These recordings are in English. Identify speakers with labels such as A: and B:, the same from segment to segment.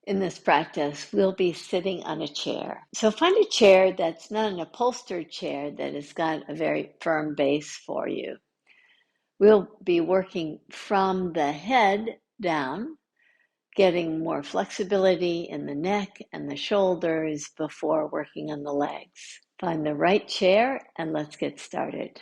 A: In this practice, we'll be sitting on a chair. So find a chair that's not an upholstered chair that has got a very firm base for you. We'll be working from the head down, getting more flexibility in the neck and the shoulders before working on the legs. Find the right chair and let's get started.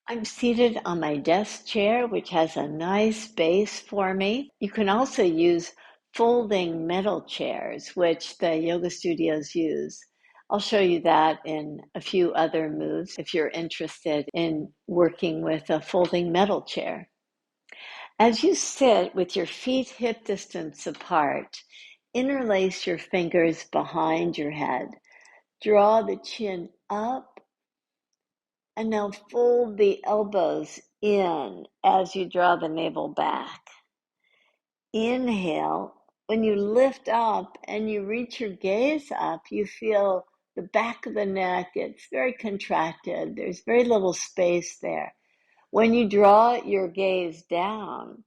A: I'm seated on my desk chair, which has a nice base for me. You can also use folding metal chairs, which the yoga studios use. I'll show you that in a few other moves if you're interested in working with a folding metal chair. As you sit with your feet hip distance apart, interlace your fingers behind your head. Draw the chin up. And now fold the elbows in as you draw the navel back. Inhale. When you lift up and you reach your gaze up, you feel the back of the neck. It's very contracted. There's very little space there. When you draw your gaze down,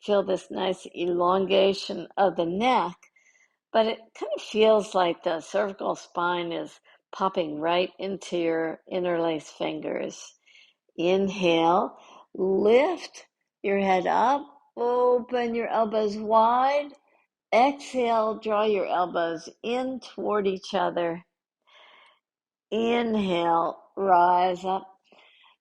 A: feel this nice elongation of the neck, but it kind of feels like the cervical spine is popping right into your interlaced fingers. Inhale, lift your head up, open your elbows wide. Exhale, draw your elbows in toward each other. Inhale, rise up.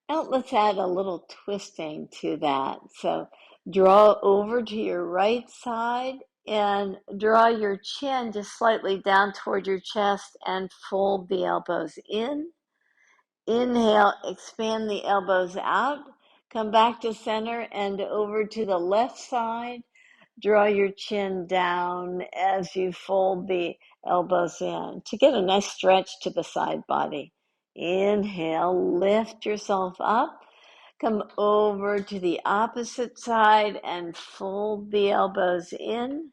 A: Now let's add a little twisting to that. So draw over to your right side and draw your chin just slightly down toward your chest and fold the elbows in. Inhale, expand the elbows out. Come back to center and over to the left side. Draw your chin down as you fold the elbows in to get a nice stretch to the side body. Inhale, lift yourself up. Come over to the opposite side and fold the elbows in.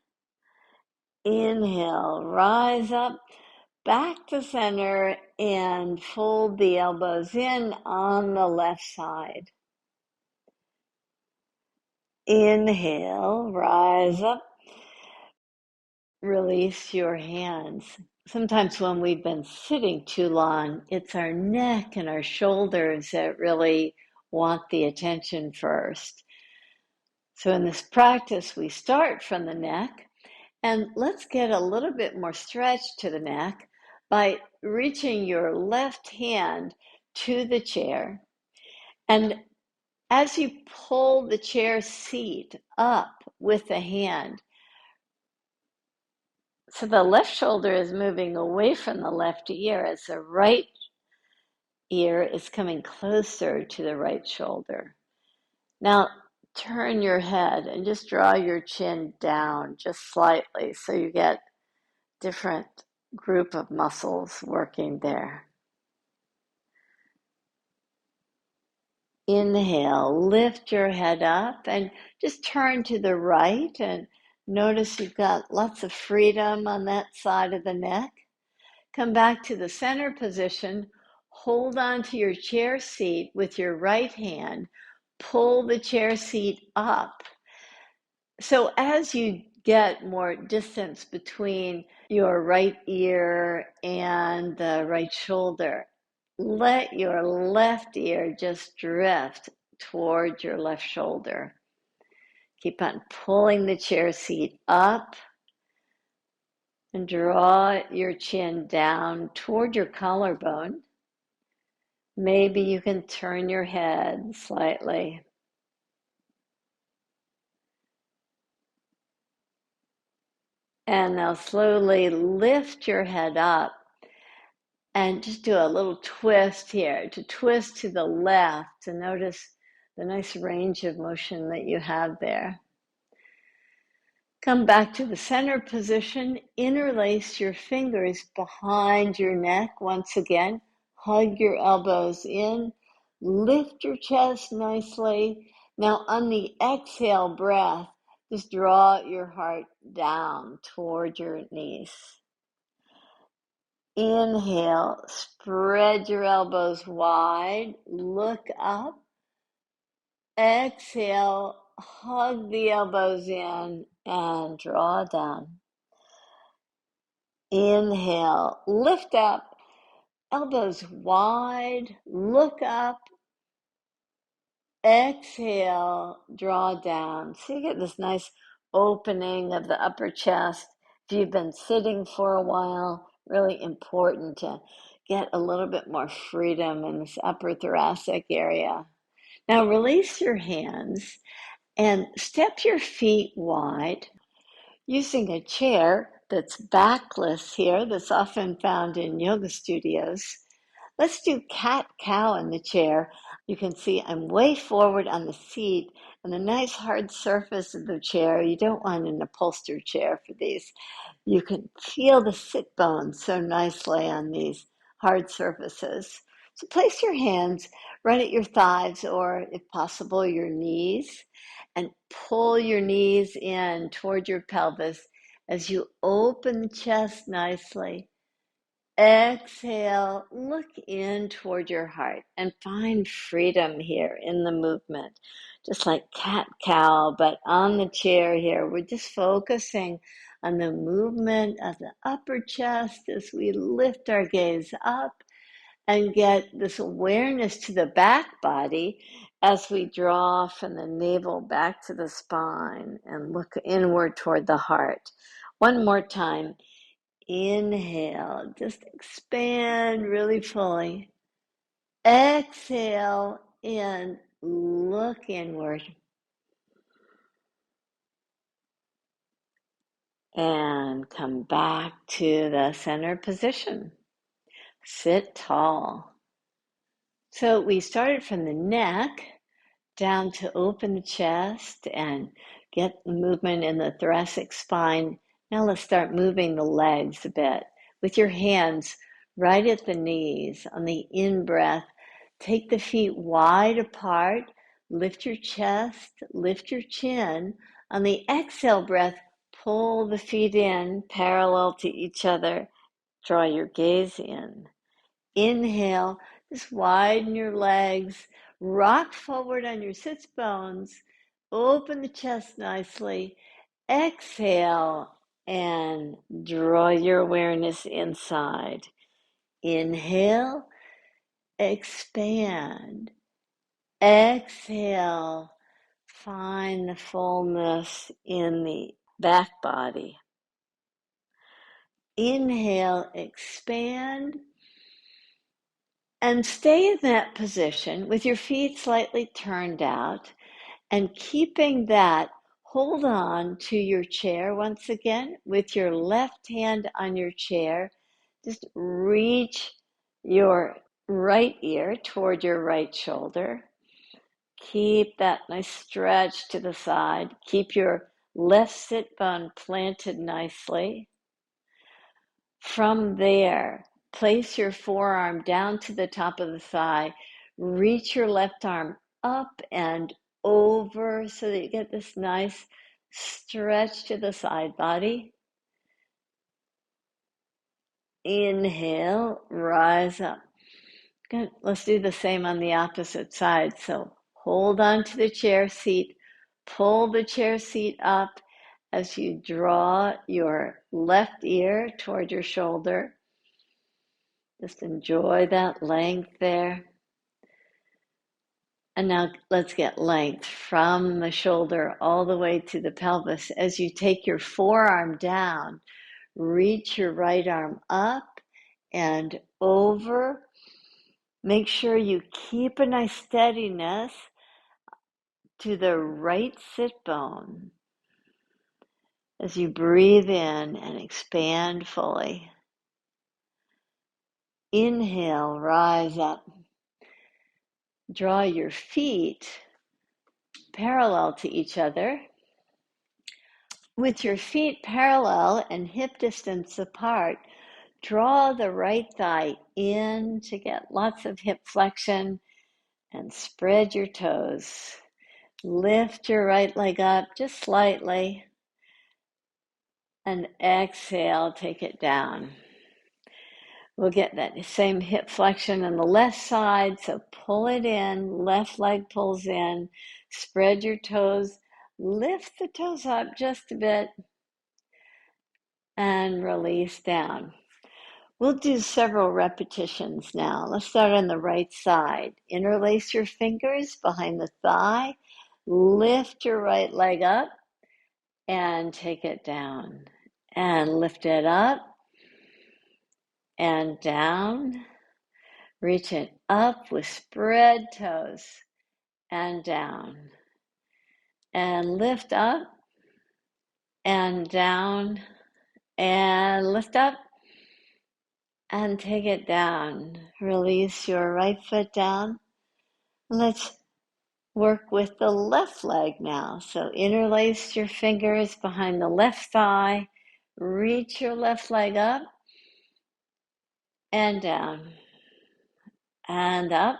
A: Inhale, rise up. Back to center and fold the elbows in on the left side. Inhale, rise up. Release your hands. Sometimes when we've been sitting too long, it's our neck and our shoulders that really want the attention first. So in this practice, we start from the neck, and let's get a little bit more stretch to the neck by reaching your left hand to the chair. And as you pull the chair seat up with the hand, so the left shoulder is moving away from the left ear as the right ear is coming closer to the right shoulder. Now turn your head and just draw your chin down just slightly so you get different group of muscles working there. Inhale, lift your head up and just turn to the right and notice you've got lots of freedom on that side of the neck. Come back to the center position. Hold on to your chair seat with your right hand. Pull the chair seat up. So as you get more distance between your right ear and the right shoulder, let your left ear just drift toward your left shoulder. Keep on pulling the chair seat up and draw your chin down toward your collarbone. Maybe you can turn your head slightly. And now slowly lift your head up and just do a little twist here, to twist to the left, to notice the nice range of motion that you have there. Come back to the center position, interlace your fingers behind your neck once again, hug your elbows in, lift your chest nicely. Now on the exhale breath, just draw your heart down toward your knees. Inhale, spread your elbows wide, look up, Exhale, hug the elbows in and draw down. Inhale, lift up, elbows wide, look up. Exhale, draw down. So you get this nice opening of the upper chest. If you've been sitting for a while, really important to get a little bit more freedom in this upper thoracic area. Now release your hands and step your feet wide using a chair that's backless here, that's often found in yoga studios. Let's do cat-cow in the chair. You can see I'm way forward on the seat and the nice hard surface of the chair. You don't want an upholstered chair for these. You can feel the sit bones so nicely on these hard surfaces. So place your hands right at your thighs or, if possible, your knees, and pull your knees in toward your pelvis as you open the chest nicely. Exhale, look in toward your heart and find freedom here in the movement. Just like cat-cow, but on the chair here, we're just focusing on the movement of the upper chest as we lift our gaze up and get this awareness to the back body as we draw from the navel back to the spine and look inward toward the heart. One more time. Inhale, just expand really fully. Exhale and look inward. And come back to the center position. Sit tall. So we started from the neck down to open the chest and get the movement in the thoracic spine. Now let's start moving the legs a bit with your hands right at the knees. On the in-breath, take the feet wide apart, lift your chest, lift your chin. On the exhale breath, pull the feet in parallel to each other. Draw your gaze in. Inhale, just widen your legs, rock forward on your sits bones, open the chest nicely. Exhale and draw your awareness inside. Inhale, expand. Exhale, find the fullness in the back body. Inhale, expand. And stay in that position with your feet slightly turned out and keeping that. Hold on to your chair once again with your left hand on your chair. Just reach your right ear toward your right shoulder. Keep that nice stretch to the side. Keep your left sit bone planted nicely. From there, place your forearm down to the top of the thigh. Reach your left arm up and over so that you get this nice stretch to the side body. Inhale, rise up. Good. Let's do the same on the opposite side. So hold on to the chair seat, pull the chair seat up as you draw your left ear toward your shoulder. Just enjoy that length there. And now let's get length from the shoulder all the way to the pelvis. As you take your forearm down, reach your right arm up and over. Make sure you keep a nice steadiness to the right sit bone as you breathe in and expand fully. Inhale, rise up. Draw your feet parallel to each other. With your feet parallel and hip distance apart, draw the right thigh in to get lots of hip flexion and spread your toes. Lift your right leg up just slightly and exhale, take it down. We'll get that same hip flexion on the left side, so pull it in, left leg pulls in, spread your toes, lift the toes up just a bit, and release down. We'll do several repetitions now. Let's start on the right side. Interlace your fingers behind the thigh, lift your right leg up, and take it down. And lift it up, and down. Reach it up with spread toes and down. And lift up and down and lift up and take it down. Release your right foot down. Let's work with the left leg now. So interlace your fingers behind the left thigh. Reach your left leg up and down and up.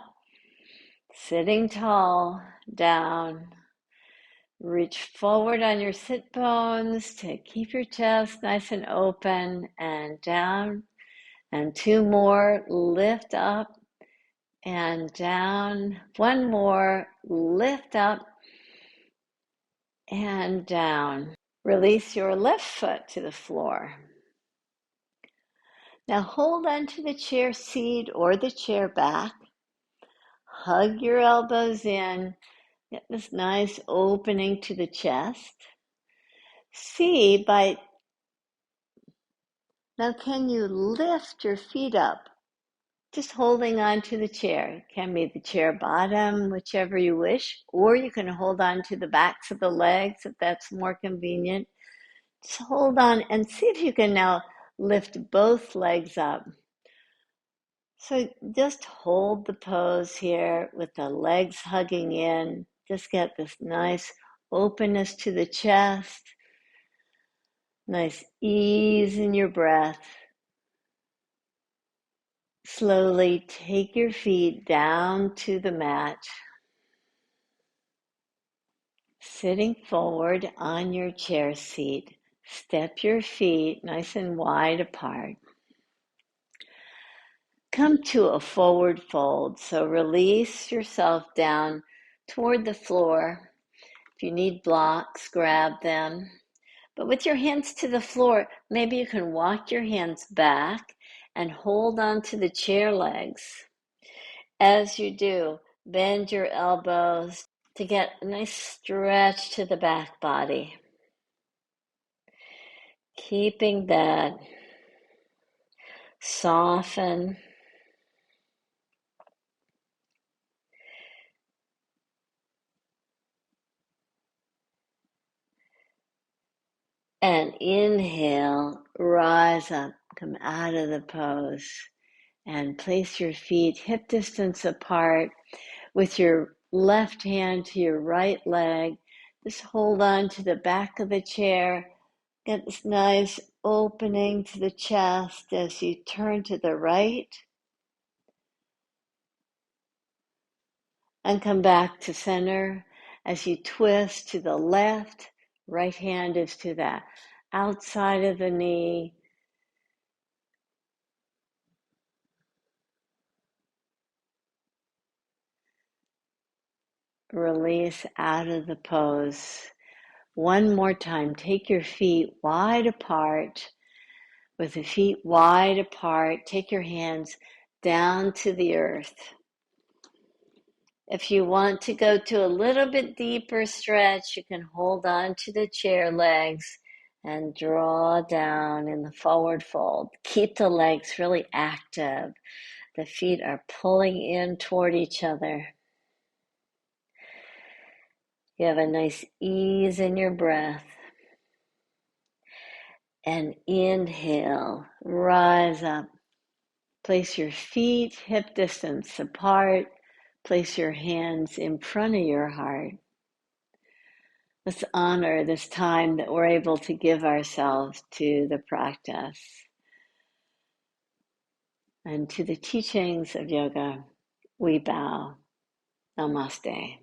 A: Sitting tall, down. Reach forward on your sit bones to keep your chest nice and open and down. And two more, lift up and down. One more, lift up and down. Release your left foot to the floor. Now hold on to the chair seat or the chair back. Hug your elbows in. Get this nice opening to the chest. Now can you lift your feet up? Just holding on to the chair. It can be the chair bottom, whichever you wish, or you can hold on to the backs of the legs if that's more convenient. Just hold on and see if you can now lift both legs up. So just hold the pose here with the legs hugging in. Just get this nice openness to the chest. Nice ease in your breath. Slowly take your feet down to the mat. Sitting forward on your chair seat. Step your feet nice and wide apart. Come to a forward fold. So release yourself down toward the floor. If you need blocks, grab them. But with your hands to the floor, maybe you can walk your hands back and hold on to the chair legs. As you do, bend your elbows to get a nice stretch to the back body. Keeping that soften. And inhale, rise up, come out of the pose, and place your feet hip distance apart with your left hand to your right leg. Just hold on to the back of the chair. Get this nice opening to the chest as you turn to the right. And come back to center as you twist to the left. Right hand is to the outside of the knee. Release out of the pose. One more time, take your feet wide apart. With the feet wide apart, take your hands down to the earth. If you want to go to a little bit deeper stretch, you can hold on to the chair legs and draw down in the forward fold. Keep the legs really active. The feet are pulling in toward each other. You have a nice ease in your breath. And inhale, rise up. Place your feet hip distance apart. Place your hands in front of your heart. Let's honor this time that we're able to give ourselves to the practice and to the teachings of yoga. We bow. Namaste.